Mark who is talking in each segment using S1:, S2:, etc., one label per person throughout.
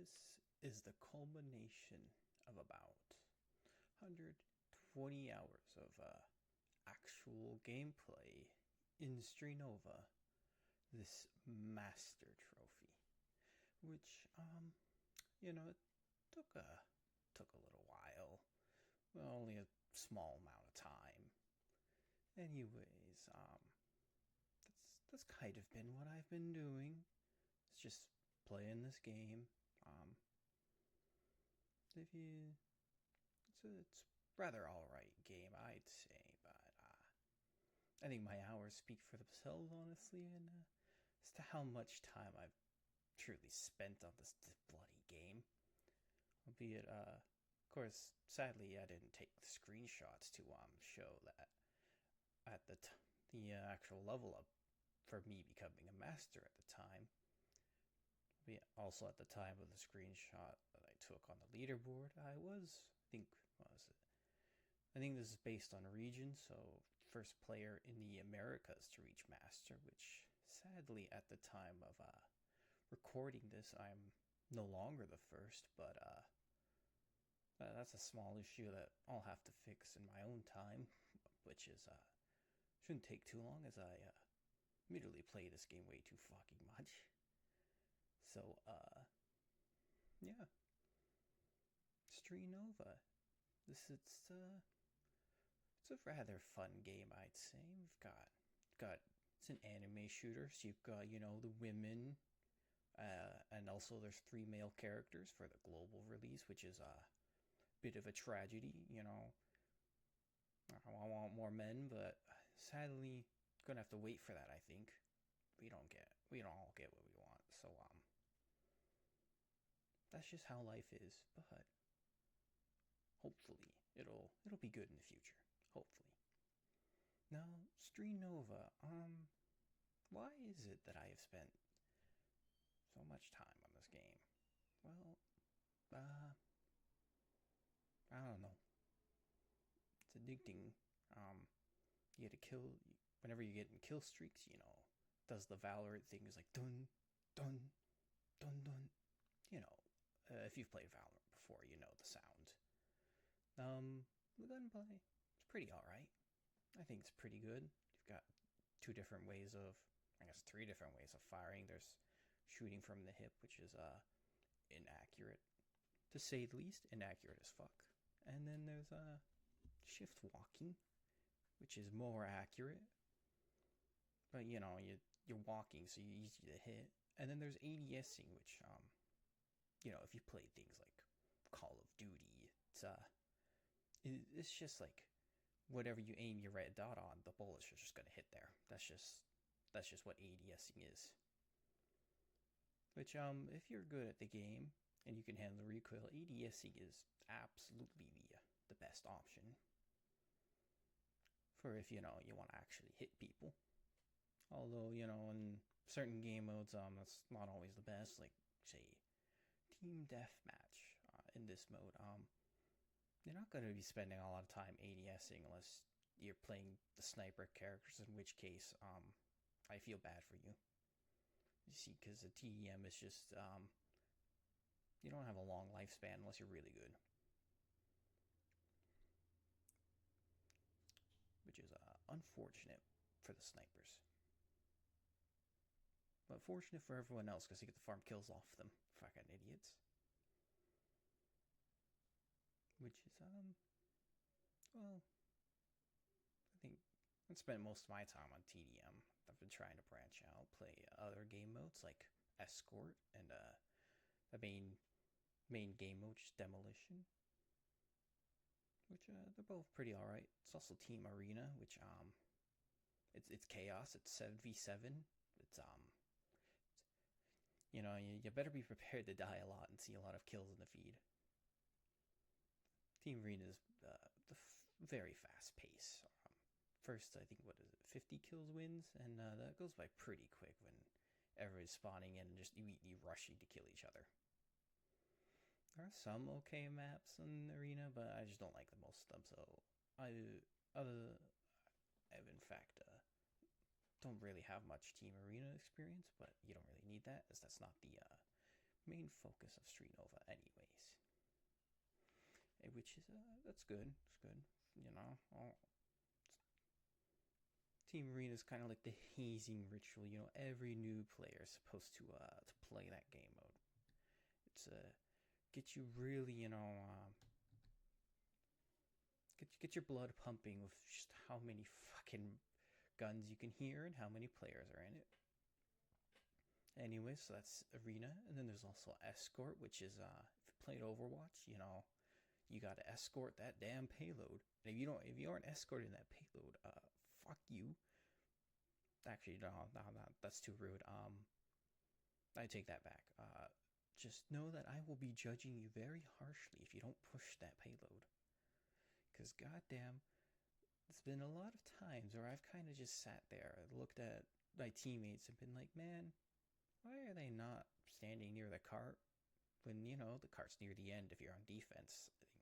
S1: This is the culmination of about 120 hours of actual gameplay in Strinova, this master trophy, which it took a little while, well, only a small amount of time. Anyways, that's kind of been what I've been doing. It's just playing this game. Um, if you, it's rather alright game, I'd say, but I think my hours speak for themselves, honestly, and as to how much time I've truly spent on this bloody game. Albeit, of course, sadly, I didn't take the screenshots to show that at the actual level up for me becoming a master at the time. But also at the time of the screenshot that I took on the leaderboard, I was, I think, what was it? I think this is based on region, so first player in the Americas to reach master, which sadly at the time of recording this, I'm no longer the first, but that's a small issue that I'll have to fix in my own time, which is shouldn't take too long as I immediately play this game way too fucking much. So yeah, Strinova. This it's a rather fun game, I'd say. We've got it's an anime shooter, so you've got the women, and also there's three male characters for the global release, which is a bit of a tragedy. I want more men, but sadly, gonna have to wait for that. I think we don't all get what we want, so that's just how life is. But hopefully, it'll be good in the future. Hopefully. Now, Strinova, why is it that I have spent so much time on this game? Well, uh, I don't know. It's addicting. You get to kill whenever you get in kill streaks. Does the Valorant things like dun dun dun dun. If you've played Valorant before, you know the sound. The gunplay, it's pretty all right. I think it's pretty good. You've got two different ways of, I guess, three different ways of firing. There's shooting from the hip, which is inaccurate, to say the least, inaccurate as fuck. And then there's shift walking, which is more accurate, but you're walking, so you're easy to hit. And then there's ADSing, which if you play things like Call of Duty, it's just like whatever you aim your red dot on, the bullets are just gonna hit there. That's just what ADSing is. Which if you're good at the game and you can handle the recoil, ADSing is absolutely the best option for if you want to actually hit people. Although in certain game modes, that's not always the best. Like say team deathmatch in this mode, you're not going to be spending a lot of time ADSing unless you're playing the sniper characters, in which case I feel bad for you. You see, because the TDM is just you don't have a long lifespan unless you're really good, which is unfortunate for the snipers, but fortunate for everyone else because you get the farm kills off them. Fucking idiots. Which is well, I think I spent most of my time on TDM. I've been trying to branch out, play other game modes like Escort and the main game mode, just Demolition, which they're both pretty alright. It's also Team Arena, which it's chaos. It's 7v7. It's you better be prepared to die a lot and see a lot of kills in the feed. Team Arena is very fast pace. First, I think, what is it, 50 kills wins, and that goes by pretty quick when everybody's spawning in and just immediately rushing to kill each other. There are some okay maps in Arena, but I just don't like the most of them. So I've in fact don't really have much Team Arena experience, but you don't really need that, as that's not the main focus of Strinova, anyways. Which is that's good. It's good. You know, Team Arena is kind of like the hazing ritual. You know, every new player is supposed to play that game mode. It's get you really, get your blood pumping with just how many fucking guns you can hear and how many players are in it. Anyway, so that's Arena, and then there's also Escort, which is if you played Overwatch, you gotta escort that damn payload. And if you aren't escorting that payload, fuck you. Actually, no, that's too rude. I take that back. Just know that I will be judging you very harshly if you don't push that payload. Cause goddamn, it's been a lot of times where I've kind of just sat there, looked at my teammates, and been like, man, why are they not standing near the cart when the cart's near the end? If you're on defense, I think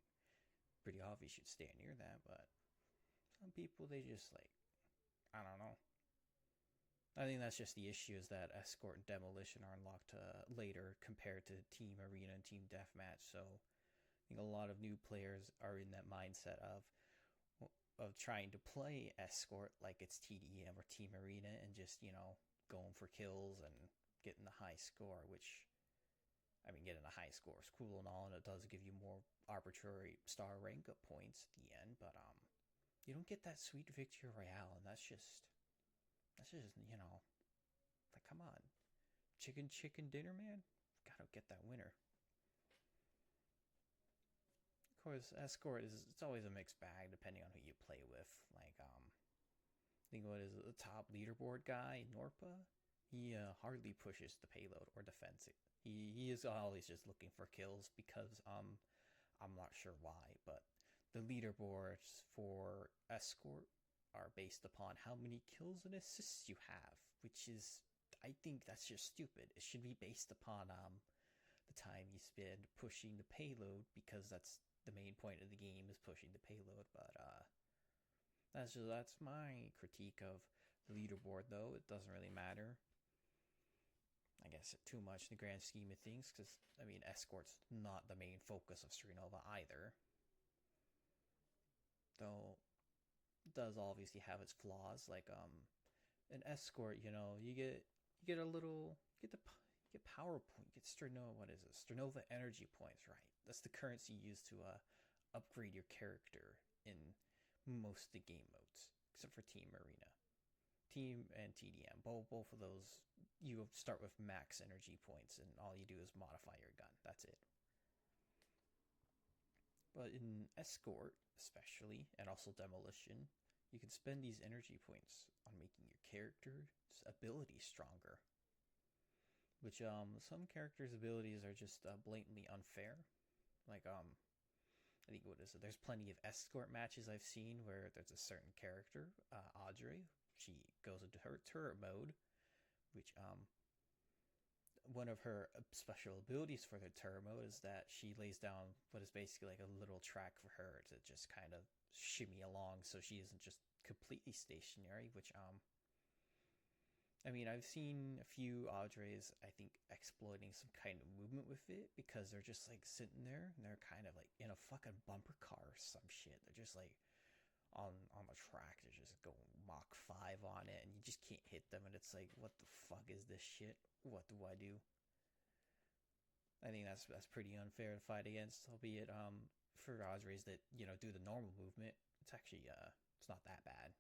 S1: pretty obvious you'd stand near that. But some people, they just like, I don't know. I think that's just the issue, is that Escort and Demolition are unlocked later compared to Team Arena and Team Deathmatch. So I think a lot of new players are in that mindset of trying to play Escort like it's TDM or Team Arena, and just going for kills and getting the high score. Which, I mean, getting a high score is cool and all, and it does give you more arbitrary star rank up points at the end. But you don't get that sweet victory royale, and that's just like, come on, chicken dinner, man. Gotta get that winner. Of course, Escort it's always a mixed bag depending on who you play with. Like, I think what is it, the top leaderboard guy, Norpa? He hardly pushes the payload or defends it. He is always just looking for kills because I'm not sure why, but the leaderboards for Escort are based upon how many kills and assists you have, which is, I think that's just stupid. It should be based upon the time you spend pushing the payload, because that's the main point of the game, is pushing the payload. But that's my critique of the leaderboard, though. It doesn't really matter, I guess, too much in the grand scheme of things, because I mean, Escort's not the main focus of Strinova either, though it does obviously have its flaws. Like an Escort, you get a little get power point, get Strinova. What is it? Strinova energy points, right? That's the currency used to upgrade your character in most of the game modes, except for Team Arena, Team and TDM. Both of those, you start with max energy points, and all you do is modify your gun. That's it. But in Escort, especially, and also Demolition, you can spend these energy points on making your character's ability stronger. Which some characters' abilities are just blatantly unfair. Like I think, what is it? There's plenty of Escort matches I've seen where there's a certain character, Audrey. She goes into her turret mode, which one of her special abilities for the turret mode is that she lays down what is basically like a little track for her to just kind of shimmy along, so she isn't just completely stationary. Which I mean, I've seen a few Audreys, I think, exploiting some kind of movement with it, because they're just like sitting there and they're kind of like in a fucking bumper car or some shit. They're just like on the track, they're just going Mach 5 on it, and you just can't hit them, and it's like, what the fuck is this shit? What do I do? I think that's pretty unfair to fight against, albeit for Audreys that do the normal movement, it's actually it's not that bad.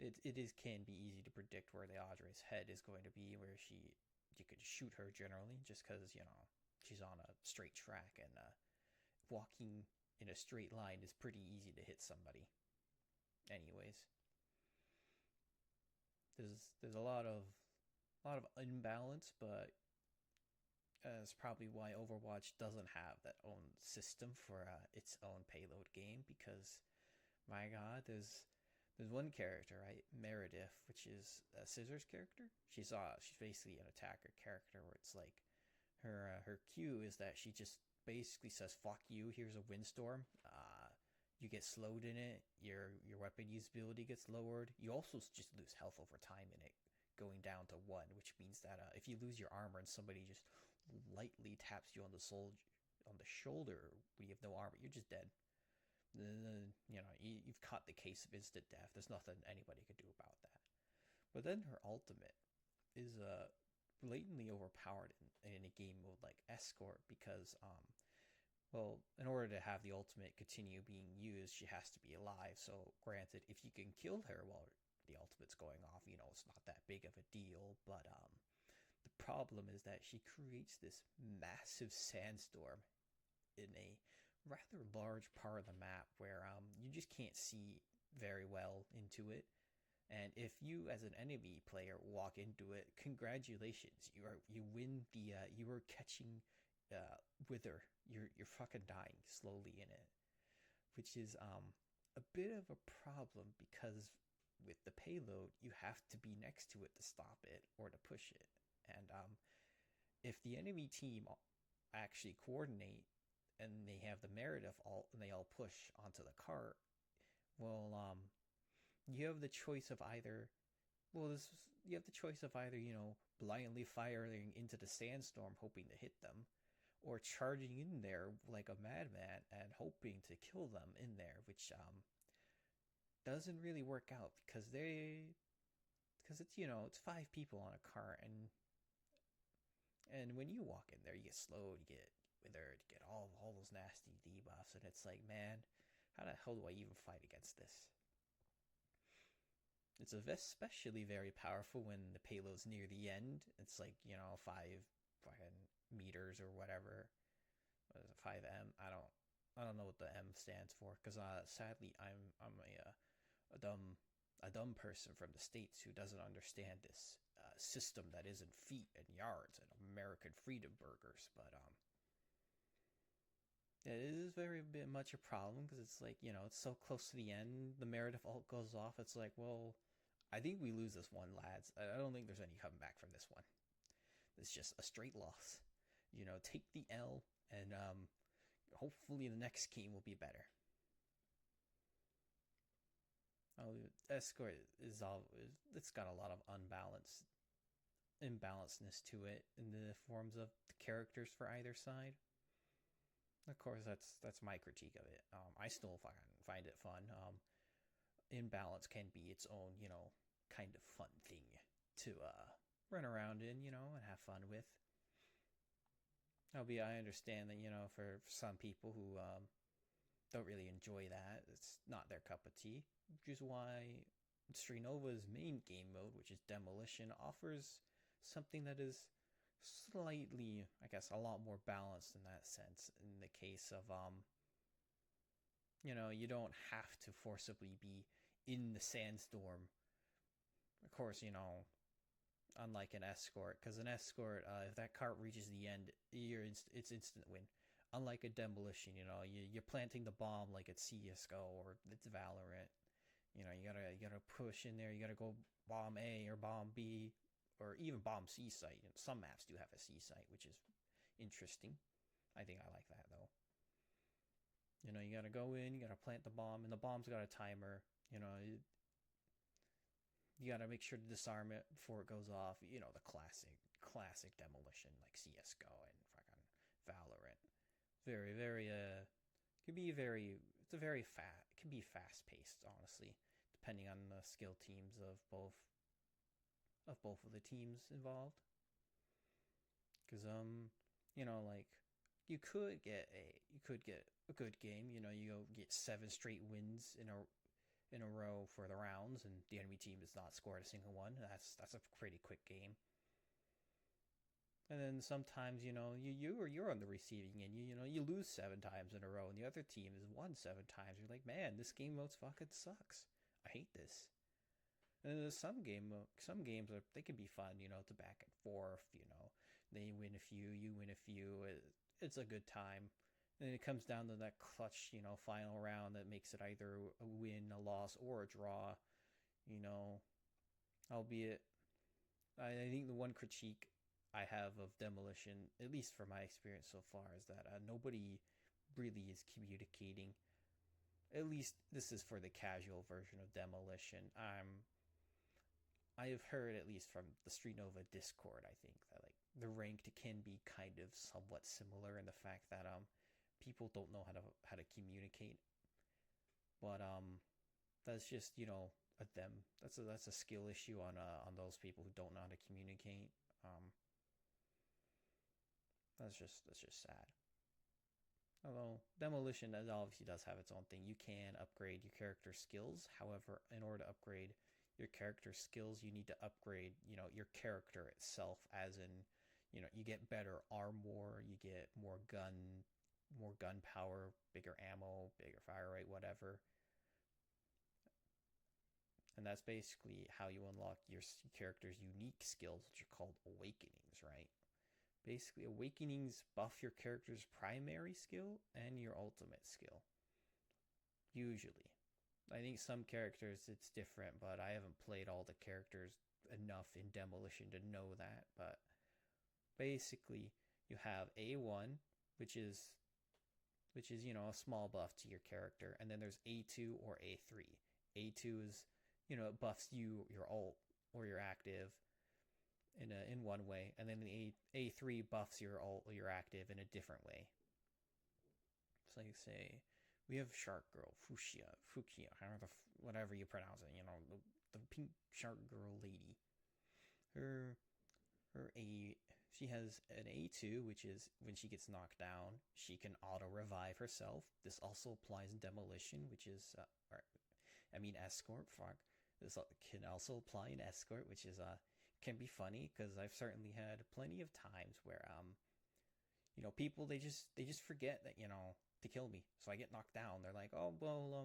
S1: It can be easy to predict where the Audrey's head is going to be, where you could shoot her generally, just because she's on a straight track, and walking in a straight line is pretty easy to hit somebody. Anyways, there's a lot of imbalance, but that's probably why Overwatch doesn't have that own system for its own payload game, because my god, there's one character, right, Meredith, which is a Scissors character. She's basically an attacker character, where it's like her Q is that she just basically says, "Fuck you. Here's a windstorm." You get slowed in it. Your weapon usability gets lowered. You also just lose health over time in it, going down to one, which means that if you lose your armor and somebody just lightly taps you on the shoulder when you have no armor, you're just dead. You've caught the case of instant death. There's nothing anybody could do about that. But then her ultimate is blatantly overpowered in a game mode like Escort because well, in order to have the ultimate continue being used, she has to be alive. So, granted, if you can kill her while the ultimate's going off, it's not that big of a deal. But the problem is that she creates this massive sandstorm in a rather large part of the map where you just can't see very well into it. And if you, as an enemy player, walk into it, congratulations, you win the you are catching wither. You're fucking dying slowly in it, which is a bit of a problem because with the payload you have to be next to it to stop it or to push it. And if the enemy team actually coordinate and they have the Meredith ult and they all push onto the cart, well, you have the choice of either, blindly firing into the sandstorm hoping to hit them, or charging in there like a madman and hoping to kill them in there, which doesn't really work out because it's 5 people on a cart, and when you walk in there, you get slowed, you get withered, you get all those nasty debuffs, and it's like, man, how the hell do I even fight against this? It's especially very powerful when the payload's near the end. It's like 5 fucking meters or whatever. What is it, 5M? I don't know what the M stands for because sadly I'm a dumb person from the States who doesn't understand this system that isn't feet and yards and American freedom burgers. But it is very much a problem because it's like it's so close to the end. The Meredith ult goes off. It's like, well, I think we lose this one, lads. I don't think there's any coming back from this one. It's just a straight loss. Take the L, and hopefully the next game will be better. Escort it's got a lot of imbalancedness to it in the forms of the characters for either side. Of course, that's my critique of it. I still find it fun. Imbalance can be its own, kind of fun thing to run around in, and have fun with. I understand that, for some people who don't really enjoy that, it's not their cup of tea, which is why Strinova's main game mode, which is Demolition, offers something that is slightly, I guess, a lot more balanced in that sense. In the case of, you don't have to forcibly be in the sandstorm. Of course, unlike an Escort, because an Escort, if that cart reaches the end, it's instant win. Unlike a Demolition, you're planting the bomb like it's CSGO or it's Valorant. You gotta push in there. You gotta go bomb A or bomb B or even bomb C site. Some maps do have a C site, which is interesting. I think I like that though. You gotta go in, you gotta plant the bomb, and the bomb's got a timer. You gotta make sure to disarm it before it goes off. The classic Demolition like CS:GO and fucking Valorant. Very, very it can be fast paced, honestly, depending on the skill teams of both of the teams involved. Because like you could get a good game. You go get 7 straight wins in a row for the rounds, and the enemy team has not scored a single one. That's a pretty quick game. And then sometimes you're on the receiving end. You lose 7 times in a row, and the other team has won 7 times. You're like, man, this game mode fucking sucks. I hate this. And then there's some games they can be fun. To back and forth. They win a few, you win a few. It's a good time. And then it comes down to that clutch, final round that makes it either a win, a loss, or a draw. Albeit, I think the one critique I have of Demolition, at least from my experience so far, is that nobody really is communicating. At least this is for the casual version of Demolition. I have heard, at least from the Strinova Discord, I think that like the ranked can be kind of somewhat similar in the fact that people don't know how to communicate, but that's just a them that's a skill issue on those people who don't know how to communicate. Um, that's just sad. Although demolition obviously does have its own thing. You can upgrade your character skills. However, in order to upgrade your character skills, you need to upgrade, your character itself. As in, you get better armor, you get more gun power, bigger ammo, bigger fire rate, whatever. And that's basically how you unlock your character's unique skills, which are called awakenings, right? Basically, awakenings buff your character's primary skill and your ultimate skill. Usually. I think some characters it's different, but I haven't played all the characters enough in Demolition to know that. But basically, you have A1, which is a small buff to your character, and then there's A2 or A3. A2 is it buffs your ult or your active in one way, and then the A3 buffs your ult or your active in a different way. So you say we have Shark Girl, Fukia, whatever you pronounce it. The pink Shark Girl lady. Her she has an A2, which is when she gets knocked down, she can auto revive herself. This also applies in Demolition, which is Escort. Fuck. This can also apply in Escort, which is can be funny because I've certainly had plenty of times where people they just forget that to kill me, so I get knocked down. They're like, oh well,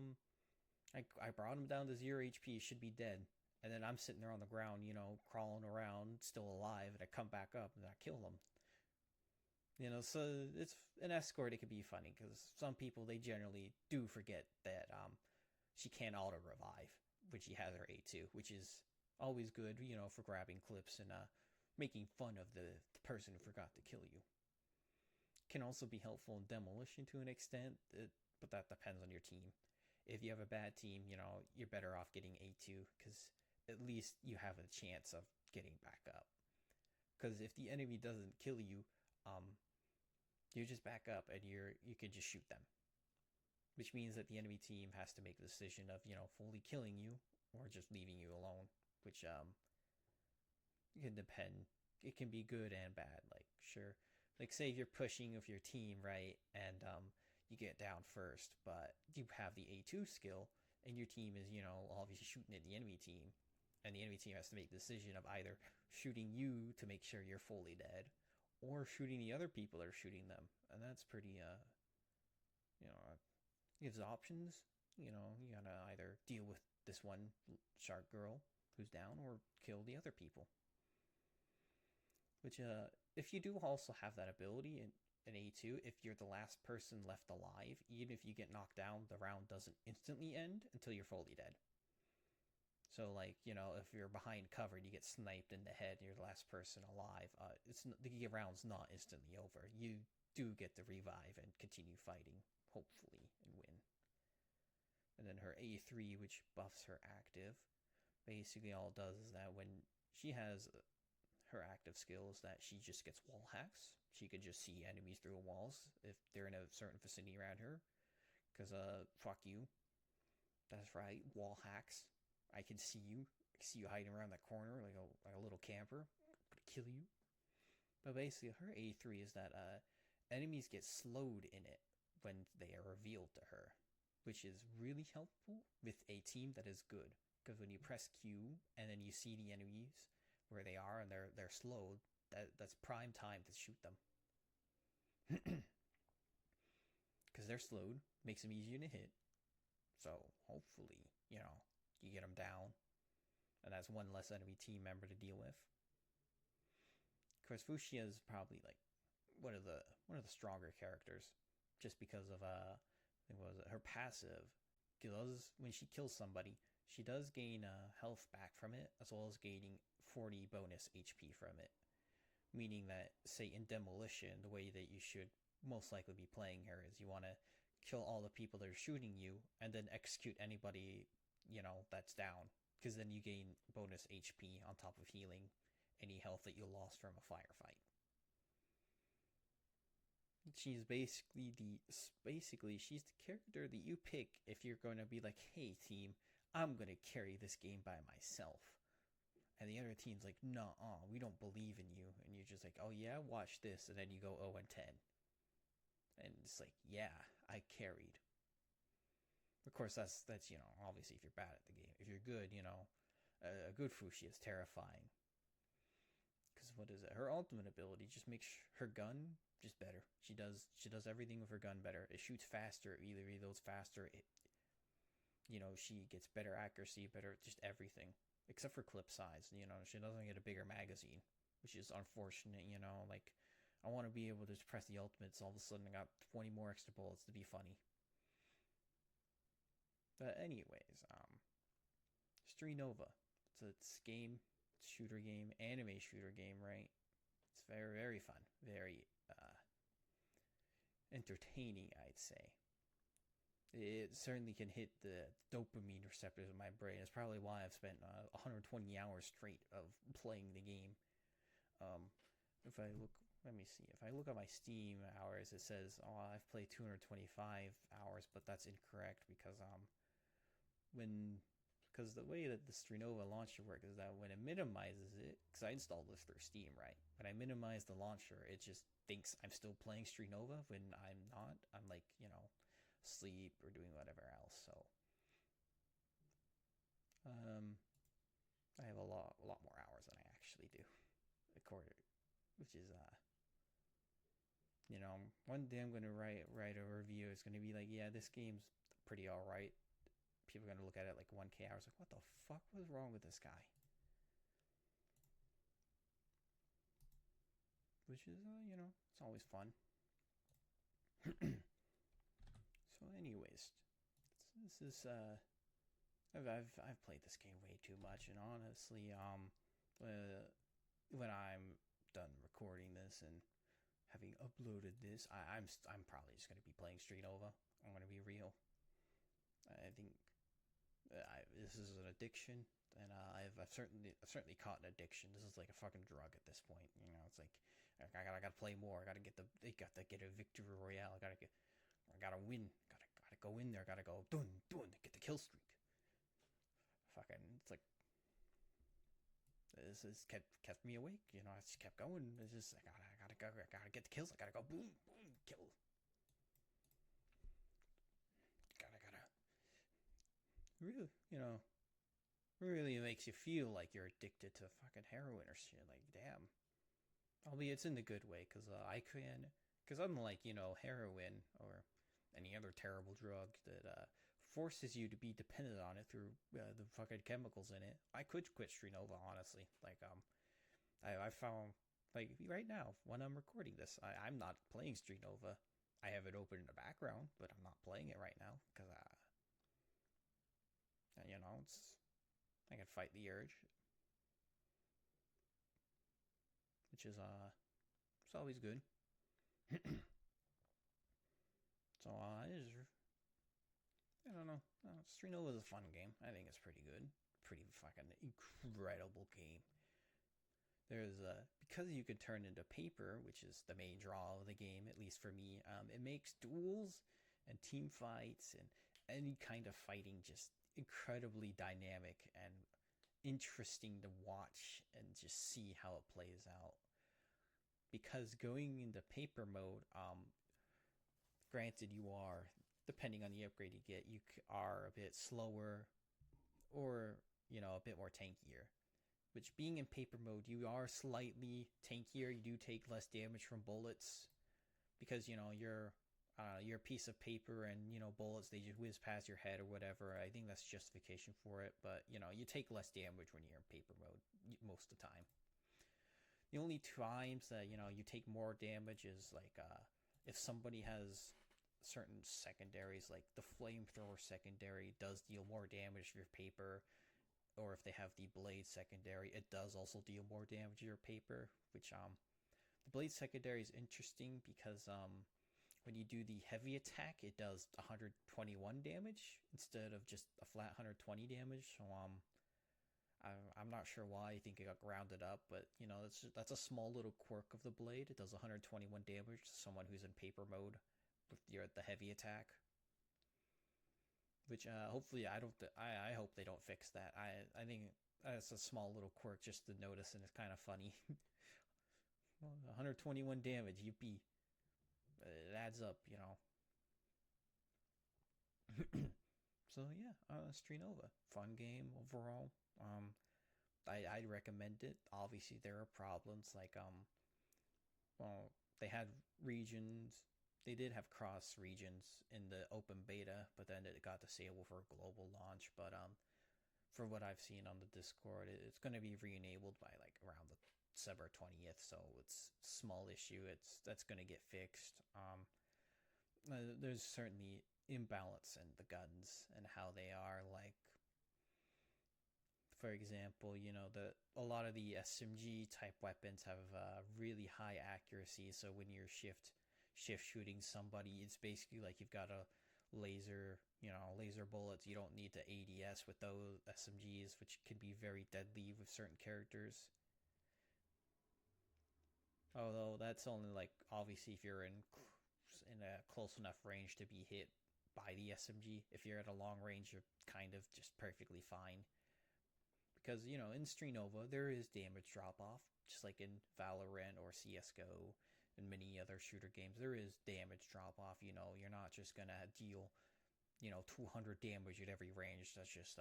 S1: I brought him down to 0 HP, he should be dead, and then I'm sitting there on the ground, crawling around, still alive, and I come back up and I kill them. So it's an Escort. It can be funny because some people they generally do forget that she can't auto revive when she has her A2, which is always good, for grabbing clips and making fun of the person who forgot to kill you. Can also be helpful in Demolition to an extent, but that depends on your team. If you have a bad team, you're better off getting A2 because at least you have a chance of getting back up. Because if the enemy doesn't kill you, you just back up and you can just shoot them, which means that the enemy team has to make the decision of fully killing you or just leaving you alone, which it can depend. It can be good and bad. Like, sure, like say if you're pushing with your team, right, and you get down first, but you have the A2 skill and your team is obviously shooting at the enemy team, and the enemy team has to make the decision of either shooting you to make sure you're fully dead or shooting the other people that are shooting them. And that's pretty gives options. You gotta either deal with this one shark girl who's down or kill the other people. Which, if you do also have that ability in A2, if you're the last person left alive, even if you get knocked down, the round doesn't instantly end until you're fully dead. So, like, if you're behind cover and you get sniped in the head and you're the last person alive, the round's not instantly over. You do get the revive and continue fighting, hopefully, and win. And then her A3, which buffs her active, basically all it does is that when she has her active skills, that she just gets wall hacks. She could just see enemies through walls if they're in a certain vicinity around her. Because, fuck you. That's right, wall hacks. I can see you. I can see you hiding around that corner like a little camper. I'm gonna kill you. But basically, her A3 is that enemies get slowed in it when they are revealed to her, which is really helpful with a team that is good. Because when you press Q and then you see the enemies where they are and they're slowed, that's prime time to shoot them. Because they're slowed, makes them easier to hit. So hopefully, you get them down, and that's one less enemy team member to deal with. Of course, Fuchsia is probably like one of the stronger characters, just because of her passive. Because when she kills somebody, she does gain health back from it, as well as gaining 40 bonus HP from it. Meaning that, say in Demolition, the way that you should most likely be playing her is you want to kill all the people that are shooting you, and then execute anybody that's down. because then you gain bonus HP on top of healing any health that you lost from a firefight. She's basically she's the character that you pick if you're going to be like, hey team, I'm going to carry this game by myself. And the other team's like, nah, we don't believe in you. And you're just like, oh yeah, watch this. And then you go 0-10. And it's like, yeah, I carried. Of course, that's obviously if you're bad at the game. If you're good, a good Fushi is terrifying. Because what is it? Her ultimate ability just makes her gun just better. She does everything with her gun better. It shoots faster. It either reloads faster. She gets better accuracy, better just everything. Except for clip size. She doesn't get a bigger magazine, which is unfortunate. Like I want to be able to just press the ultimate, so all of a sudden I got 20 more extra bullets to be funny. But anyways, Strinova. It's a game, shooter game, anime shooter game, right? It's very, very fun. Very entertaining, I'd say. It certainly can hit the dopamine receptors in my brain. It's probably why I've spent 120 hours straight of playing the game. If I look, let me see. If I look at my Steam hours, it says, I've played 225 hours, but that's incorrect because because the way that the Strinova launcher works is that when it minimizes it, because I installed this through Steam, right? When I minimize the launcher, it just thinks I'm still playing Strinova when I'm not. I'm like, asleep or doing whatever else. So, I have a lot more hours than I actually do, according, which is one day I'm gonna write a review. It's gonna be like, yeah, this game's pretty alright. People are gonna look at it like 1K hours, like, what the fuck was wrong with this guy? Which is, it's always fun. So, anyways, this is I've played this game way too much, and honestly, when I'm done recording this and having uploaded this, I'm probably just gonna be playing Strinova. I'm gonna be real. I think this is an addiction, and I've certainly caught an addiction. This is like a fucking drug at this point. It's like I gotta play more. I gotta get a victory royale. I gotta win. Gotta go in there. Gotta go dun get the kill streak. Fucking, it's like this has kept me awake. I just kept going. It's just I gotta get the kills. I gotta go boom kill. Gotta really, really makes you feel like you're addicted to fucking heroin or shit. Like, damn. Albeit it's in the good way, because unlike, heroin or any other terrible drug that forces you to be dependent on it through the fucking chemicals in it, I could quit Strinova, honestly. Like, I found, like, right now, when I'm recording this, I'm not playing Strinova. I have it open in the background, but I'm not playing it right now, because, I can fight the urge. Which is, it's always good. So, I don't know. Strinova is a fun game. I think it's pretty good. Pretty fucking incredible game. There's because you can turn into paper, which is the main draw of the game, at least for me. It makes duels and team fights and any kind of fighting just incredibly dynamic and interesting to watch and just see how it plays out. Because going into paper mode, granted you are, depending on the upgrade you get, you are a bit slower or, a bit more tankier. Which, being in paper mode, you are slightly tankier. You do take less damage from bullets because, you're a piece of paper and, bullets, they just whiz past your head or whatever. I think that's justification for it. But, you take less damage when you're in paper mode most of the time. The only times that, you take more damage is, like, if somebody has certain secondaries, like the flamethrower secondary does deal more damage to your paper, or if they have the blade secondary, it does also deal more damage to your paper, which, the blade secondary is interesting because, when you do the heavy attack, it does 121 damage instead of just a flat 120 damage, so, I'm not sure why I think it got grounded up, but that's a small little quirk of the blade. It does 121 damage to someone who's in paper mode with the heavy attack. Which hopefully I don't. I hope they don't fix that. I think that's a small little quirk just to notice, and it's kind of funny. Well, 121 damage, yippee! It adds up, So yeah, Strinova, fun game overall. I'd recommend it. Obviously, there are problems like well, they had regions. They did have cross regions in the open beta, but then it got disabled for global launch. But for what I've seen on the Discord, it's going to be re-enabled by like around the December 20th. So it's a small issue. That's going to get fixed. There's certainly imbalance in the guns and how they are. Like, for example, a lot of the SMG type weapons have really high accuracy. So when you're shift shooting somebody, it's basically like you've got a laser bullets. You don't need to ADS with those SMGs, which can be very deadly with certain characters. Although that's only like obviously if you're in a close enough range to be hit by the SMG. If you're at a long range, you're kind of just perfectly fine. Because in Strinova there is damage drop off, just like in Valorant or CS:GO and many other shooter games. There is damage drop off. You're not just gonna deal 200 damage at every range. That's just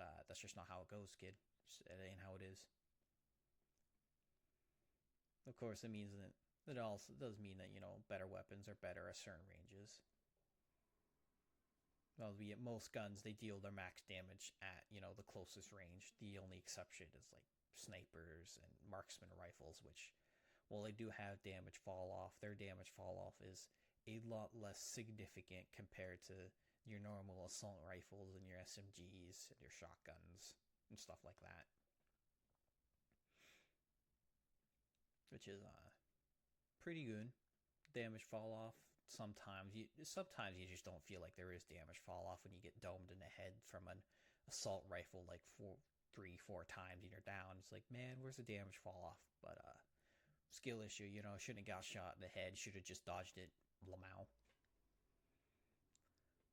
S1: not how it goes, kid. It ain't how it is. Of course, it means that it also does mean that better weapons are better at certain ranges. Well, most guns they deal their max damage at the closest range. The only exception is like snipers and marksman rifles, which while they do have damage fall off, their damage fall off is a lot less significant compared to your normal assault rifles and your SMGs and your shotguns and stuff like that. Which is pretty good. Damage fall off. Sometimes you just don't feel like there is damage fall off when you get domed in the head from an assault rifle like 3-4 times and you're down. It's like, man, where's the damage fall off? But skill issue, shouldn't have got shot in the head. Should have just dodged it. Lamau.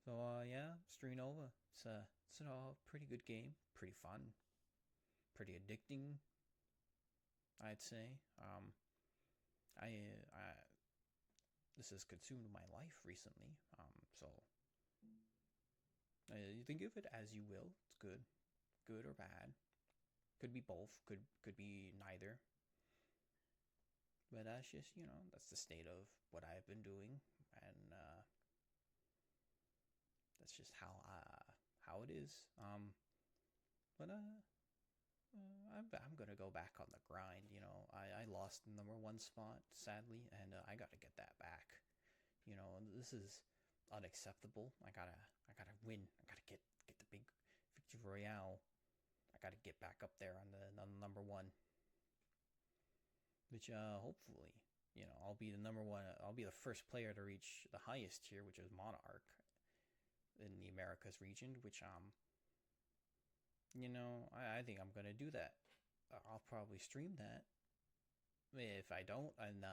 S1: So yeah, Strinova. It's a pretty good game. Pretty fun. Pretty addicting, I'd say. I this has consumed my life recently. So you can give it as you will. It's good or bad. Could be both. Could be neither. But that's just that's the state of what I've been doing, and that's just how it is. But I'm gonna go back on the grind. I lost the number one spot sadly, and I gotta get that back. This is unacceptable. I gotta win. I gotta get the big victory royale. I gotta get back up there on the number one. Which hopefully I'll be the number one. I'll be the first player to reach the highest tier, which is Monarch in the Americas region. Which I think I'm gonna do that. I'll probably stream that. If I don't, and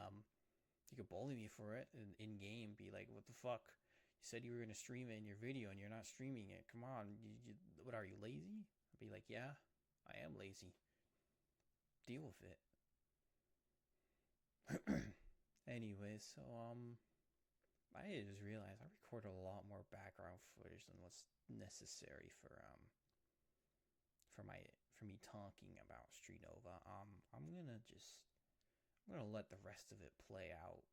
S1: you could bully me for it in game. Be like, what the fuck? You said you were gonna stream it in your video, and you're not streaming it. Come on, what are you, lazy? I'd be like, yeah, I am lazy. Deal with it. Anyways, so I just realized I recorded a lot more background footage than what's necessary for me talking about Strinova. I'm gonna let the rest of it play out,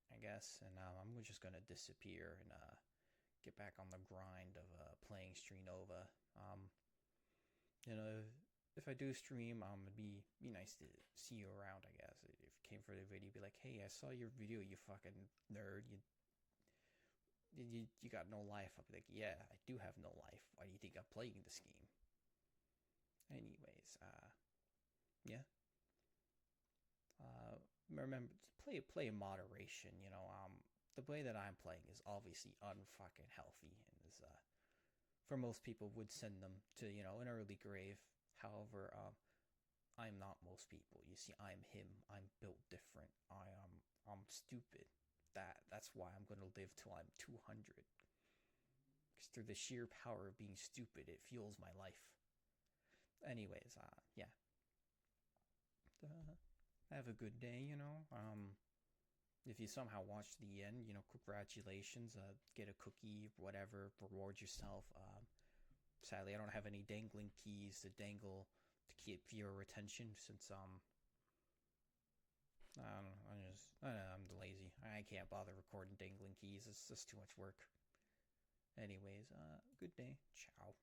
S1: I guess, and I'm just gonna disappear and get back on the grind of playing Strinova. You know, if I do stream, it'd be nice to see you around. I guess if you came for the video, be like, hey, I saw your video, you fucking nerd. You got no life. I'll be like, yeah, I do have no life. Why do you think I'm playing this game? Anyways, yeah. Remember, play in moderation. The way that I'm playing is obviously unfucking healthy, and is for most people would send them to an early grave. However, I'm not most people. You see, I'm him. I'm built different. I'm stupid. That's why I'm gonna live till I'm 200. Because through the sheer power of being stupid, it fuels my life. Anyways, yeah. Have a good day. If you somehow watch the end, congratulations. Get a cookie, whatever. Reward yourself. Sadly, I don't have any dangling keys to dangle to keep viewer attention since I don't know, I'm lazy. I can't bother recording dangling keys. It's just too much work. Anyways, good day. Ciao.